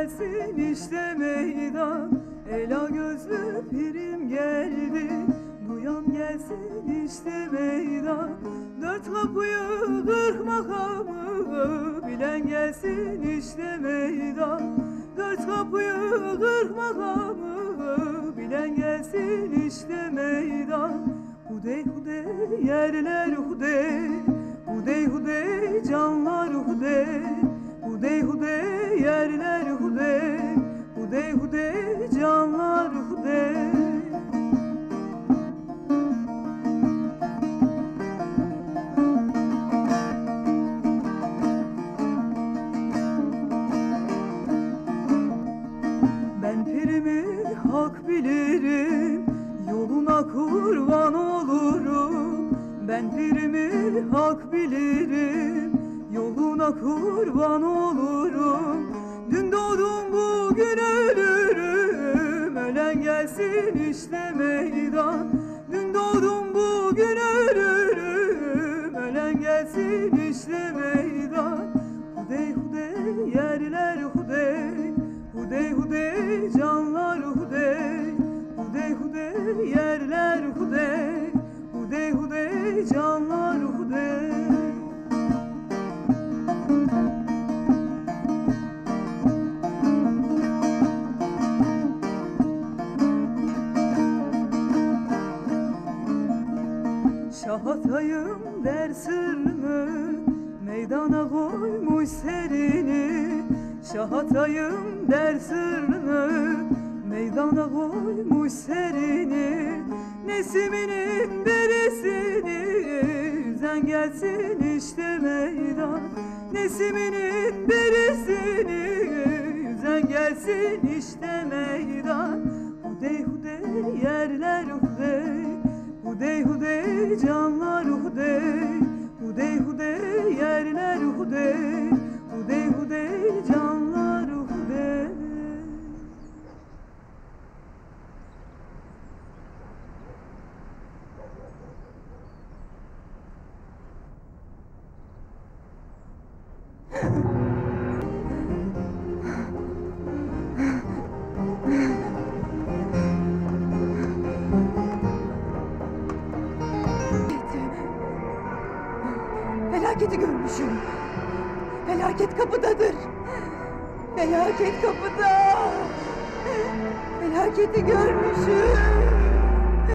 gelsin işte meydan. Ela gözlü pirim geldi, duyan gelsin işte meydan. Dört kapıyı kırk makamı bilen gelsin işte meydan. Dört kapıyı kırk makamı bilen gelsin işte meydan. Hudey hudey yerler hudey, hudey hudey canlar hudey, hudey hudey yerler hudey, hudey hudey canlar hudey. Ben pirimi hak bilirim, yoluna kurban olurum. Ben pirimi hak bilirim, yoluna kurban olurum. Dün doğdum bugün ölürüm, ölen gelsin işte meydan. Dün doğdum bugün ölürüm, ölen gelsin işte meydan. Hudey hudey yerler hudey, hudey hudey canlar hudey, hudey hudey yerler hudey, hudey hudey canlar hudey. Şahatayım der sırrını, meydana koymuş serini. Şahatayım der sırrını, meydana koymuş serini. Nesiminin derisini yüzen gelsin işte meydan. Nesiminin derisini yüzen gelsin işte meydan. Hudey hudey yerler hudey, hudey hudey canlar hudey, hudey hudey yerler hudey, hudey hudey canlar hudey. Felaketi görmüşüm. Felaket kapıdadır. Felaket kapıda. Felaketi görmüşüm.